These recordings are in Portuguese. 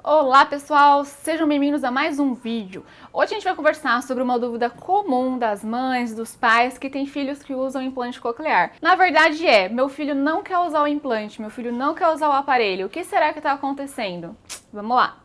Olá pessoal, sejam bem-vindos a mais um vídeo. Hoje a gente vai conversar sobre uma dúvida comum das mães, dos pais que têm filhos que usam implante coclear. Na verdade meu filho não quer usar o implante, meu filho não quer usar o aparelho, o que será que está acontecendo? Vamos lá!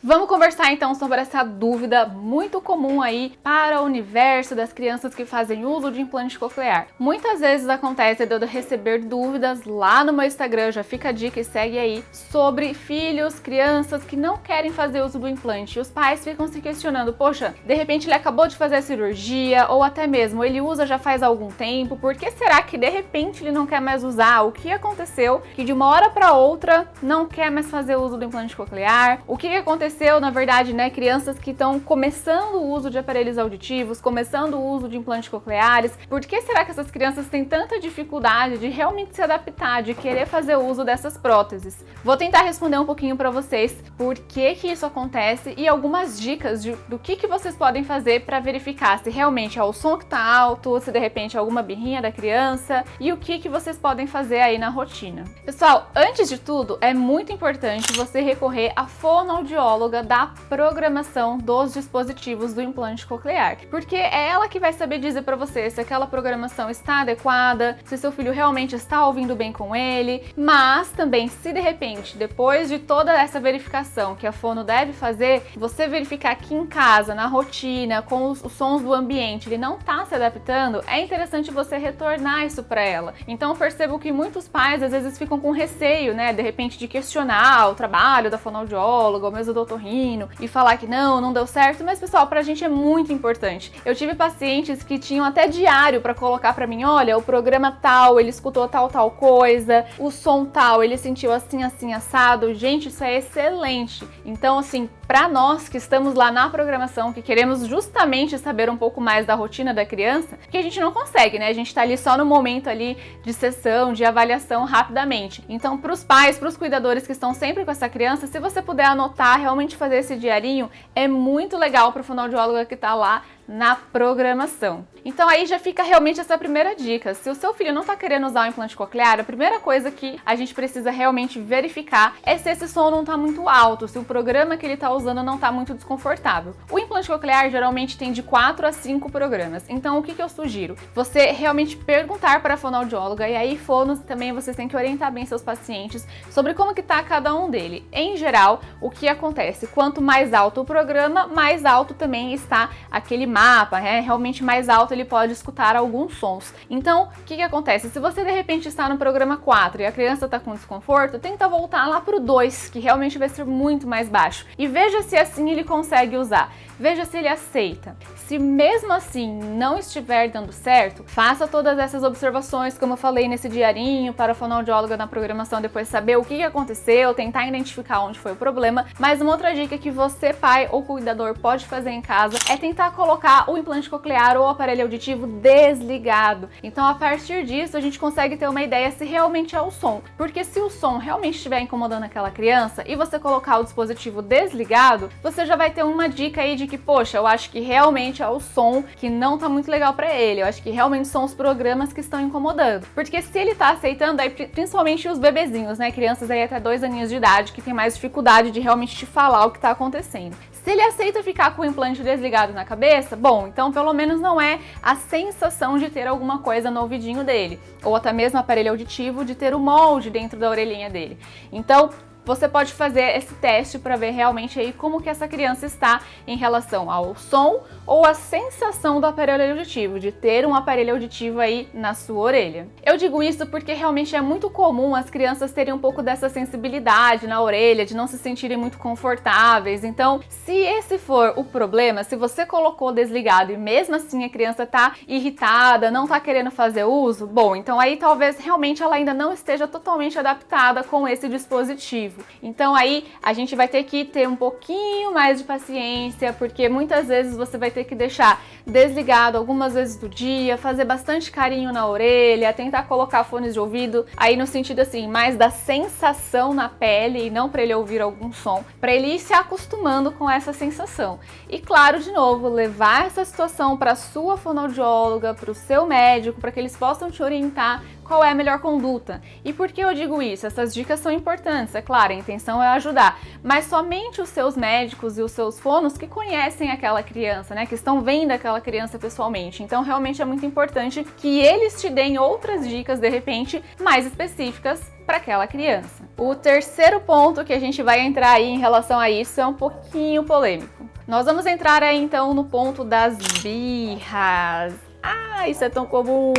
Vamos conversar então sobre essa dúvida muito comum aí para o universo das crianças que fazem uso de implante coclear. Muitas vezes acontece de eu receber dúvidas lá no meu Instagram, já fica a dica e segue aí, sobre filhos, crianças que não querem fazer uso do implante. E os pais ficam se questionando, poxa, de repente ele acabou de fazer a cirurgia ou até mesmo ele usa já faz algum tempo, por que será que de repente ele não quer mais usar? O que aconteceu que de uma hora para outra não quer mais fazer uso do implante coclear? O que aconteceu, na verdade, crianças que estão começando o uso de aparelhos auditivos, começando o uso de implantes cocleares, por que será que essas crianças têm tanta dificuldade de realmente se adaptar, de querer fazer uso dessas próteses? Vou tentar responder um pouquinho para vocês por que isso acontece e algumas dicas do que vocês podem fazer para verificar se realmente é o som que está alto, se de repente é alguma birrinha da criança e o que vocês podem fazer aí na rotina. Pessoal, antes de tudo, é muito importante você recorrer à fonoaudióloga da programação dos dispositivos do implante coclear, porque é ela que vai saber dizer para você se aquela programação está adequada, se seu filho realmente está ouvindo bem com ele, mas também se de repente, depois de toda essa verificação que a fono deve fazer, você verificar que em casa, na rotina, com os sons do ambiente, ele não está se adaptando, é interessante você retornar isso para ela. Então eu percebo que muitos pais às vezes ficam com receio, de repente de questionar o trabalho da fonoaudióloga, ou mesmo do otorrino, e falar que não deu certo, mas pessoal, pra gente é muito importante. Eu tive pacientes que tinham até diário pra colocar pra mim, olha, o programa tal, ele escutou tal coisa, o som tal, ele sentiu assim, assado. Gente, isso é excelente. Então, assim, pra nós que estamos lá na programação, que queremos justamente saber um pouco mais da rotina da criança, porque a gente não consegue, a gente tá ali só no momento ali de sessão, de avaliação rapidamente. Então, pros pais, pros cuidadores que estão sempre com essa criança, se você puder anotar, realmente fazer esse diarinho, é muito legal para o fonoaudiólogo que está lá na programação. Então aí já fica realmente essa primeira dica. Se o seu filho não está querendo usar o implante coclear, a primeira coisa que a gente precisa realmente verificar é se esse som não está muito alto, se o programa que ele está usando não está muito desconfortável. O implante coclear geralmente tem de 4 a 5 programas. Então o que eu sugiro? Você realmente perguntar para a fonoaudióloga, e aí fonos também vocês têm que orientar bem seus pacientes sobre como que está cada um dele. Em geral, o que acontece? Quanto mais alto o programa, mais alto também está aquele mapa, realmente mais alto ele pode escutar alguns sons. Então, o que acontece? Se você de repente está no programa 4 e a criança está com desconforto, tenta voltar lá para o 2, que realmente vai ser muito mais baixo. E veja se assim ele consegue usar. Veja se ele aceita. Se mesmo assim não estiver dando certo, faça todas essas observações, como eu falei nesse diarinho, para a fonoaudióloga na programação depois saber o que aconteceu, tentar identificar onde foi o problema. Mas uma outra dica que você, pai ou cuidador, pode fazer em casa é tentar colocar o implante coclear ou o aparelho auditivo desligado. Então, a partir disso, a gente consegue ter uma ideia se realmente é o som. Porque se o som realmente estiver incomodando aquela criança e você colocar o dispositivo desligado, você já vai ter uma dica aí de que, poxa, eu acho que realmente é o som que não tá muito legal pra ele. Eu acho que realmente são os programas que estão incomodando. Porque se ele tá aceitando, aí principalmente os bebezinhos, crianças aí até 2 aninhos de idade, que tem mais dificuldade de realmente te falar o que tá acontecendo. Se ele aceita ficar com o implante desligado na cabeça, bom, então pelo menos não é a sensação de ter alguma coisa no ouvidinho dele, ou até mesmo aparelho auditivo de ter o molde dentro da orelhinha dele. Então, você pode fazer esse teste para ver realmente aí como que essa criança está em relação ao som ou à sensação do aparelho auditivo, de ter um aparelho auditivo aí na sua orelha. Eu digo isso porque realmente é muito comum as crianças terem um pouco dessa sensibilidade na orelha, de não se sentirem muito confortáveis. Então, se esse for o problema, se você colocou desligado e mesmo assim a criança tá irritada, não tá querendo fazer uso, bom, então aí talvez realmente ela ainda não esteja totalmente adaptada com esse dispositivo. Então aí a gente vai ter que ter um pouquinho mais de paciência, porque muitas vezes você vai ter que deixar desligado algumas vezes do dia, fazer bastante carinho na orelha, tentar colocar fones de ouvido aí no sentido assim, mais da sensação na pele e não para ele ouvir algum som, para ele ir se acostumando com essa sensação. E claro, de novo, levar essa situação para sua fonoaudióloga, para o seu médico, para que eles possam te orientar qual é a melhor conduta. E por que eu digo isso? Essas dicas são importantes, é claro, a intenção é ajudar, mas somente os seus médicos e os seus fonos que conhecem aquela criança, né, que estão vendo aquela criança pessoalmente. Então, realmente é muito importante que eles te deem outras dicas, de repente, mais específicas para aquela criança. O terceiro ponto que a gente vai entrar aí em relação a isso é um pouquinho polêmico. Nós vamos entrar aí então no ponto das birras. Ah, isso é tão comum!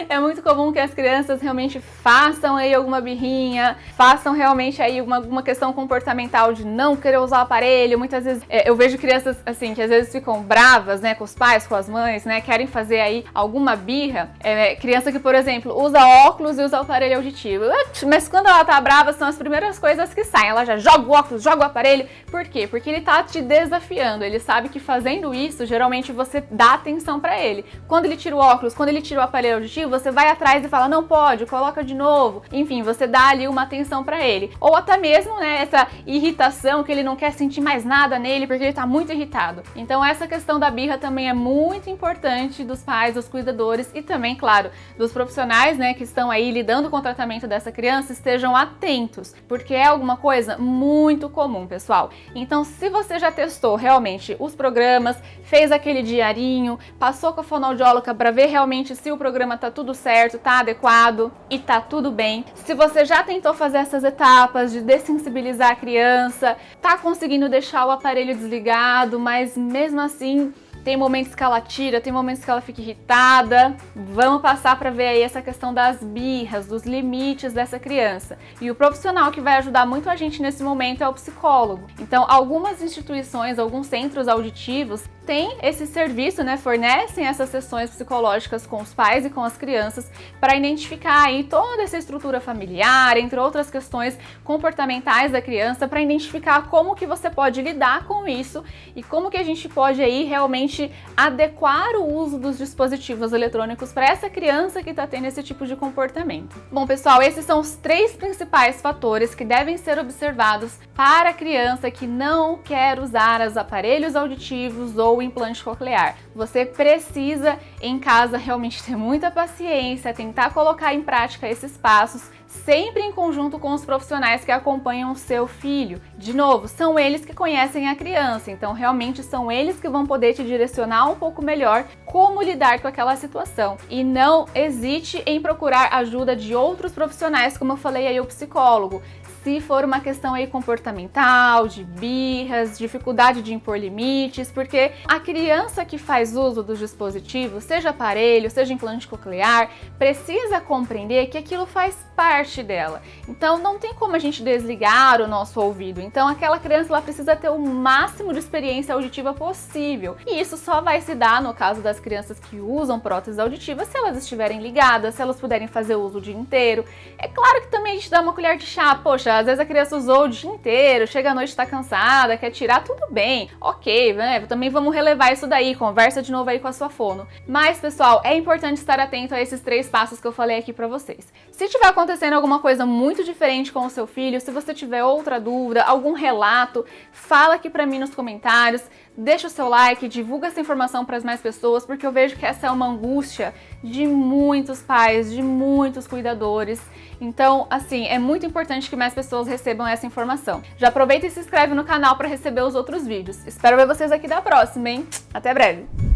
É muito comum que as crianças realmente façam aí alguma birrinha, façam realmente aí uma questão comportamental de não querer usar o aparelho. Muitas vezes eu vejo crianças assim que às vezes ficam bravas, né, com os pais, com as mães, né, querem fazer aí alguma birra. Criança que, por exemplo, usa óculos e usa o aparelho auditivo. Mas quando ela tá brava, são as primeiras coisas que saem. Ela já joga o óculos, joga o aparelho. Por quê? Porque ele tá te desafiando. Ele sabe que fazendo isso, geralmente você dá atenção pra ele. Quando ele tira o óculos, quando ele tira o aparelho auditivo, você vai atrás e fala, não pode, coloca de novo. Enfim, você dá ali uma atenção pra ele. Ou até mesmo, né, essa irritação que ele não quer sentir mais nada nele porque ele tá muito irritado. Então essa questão da birra também é muito importante dos pais, dos cuidadores e também, claro, dos profissionais, né, que estão aí lidando com o tratamento dessa criança, estejam atentos, porque é alguma coisa muito comum, pessoal. Então, se você já testou realmente os programas, fez aquele diarinho, passou com a fonoaudióloga para ver realmente se o programa tá tudo certo, tá adequado e tá tudo bem. Se você já tentou fazer essas etapas de dessensibilizar a criança, tá conseguindo deixar o aparelho desligado, mas mesmo assim tem momentos que ela tira, tem momentos que ela fica irritada. Vamos passar para ver aí essa questão das birras, dos limites dessa criança. E o profissional que vai ajudar muito a gente nesse momento é o psicólogo. Então, algumas instituições, alguns centros auditivos têm esse serviço, né, fornecem essas sessões psicológicas com os pais e com as crianças para identificar aí toda essa estrutura familiar, entre outras questões comportamentais da criança, para identificar como que você pode lidar com isso e como que a gente pode aí realmente adequar o uso dos dispositivos eletrônicos para essa criança que está tendo esse tipo de comportamento. Bom, pessoal, esses são os 3 principais fatores que devem ser observados para a criança que não quer usar os aparelhos auditivos ou o implante coclear. Você precisa, em casa, realmente ter muita paciência, tentar colocar em prática esses passos, sempre em conjunto com os profissionais que acompanham o seu filho. De novo, são eles que conhecem a criança, então realmente são eles que vão poder te direcionar um pouco melhor como lidar com aquela situação. E não hesite em procurar ajuda de outros profissionais, como eu falei aí, o psicólogo. Se for uma questão aí comportamental, de birras, dificuldade de impor limites, porque a criança que faz uso dos dispositivos, seja aparelho, seja implante coclear, precisa compreender que aquilo faz parte dela. Então não tem como a gente desligar o nosso ouvido. Então aquela criança ela precisa ter o máximo de experiência auditiva possível. E isso só vai se dar no caso das crianças que usam próteses auditivas se elas estiverem ligadas, se elas puderem fazer uso o dia inteiro. É claro que também a gente dá uma colher de chá, poxa, às vezes a criança usou o dia inteiro, chega à noite, tá cansada, quer tirar, tudo bem, ok, né? Também vamos relevar isso daí, conversa de novo aí com a sua fono. Mas, pessoal, é importante estar atento a esses 3 passos que eu falei aqui pra vocês. Se tiver acontecendo alguma coisa muito diferente com o seu filho, se você tiver outra dúvida, algum relato, fala aqui pra mim nos comentários, deixa o seu like, divulga essa informação para as mais pessoas, porque eu vejo que essa é uma angústia de muitos pais, de muitos cuidadores. Então, assim, é muito importante que mais pessoas recebam essa informação. Já aproveita e se inscreve no canal para receber os outros vídeos. Espero ver vocês aqui da próxima, hein? Até breve!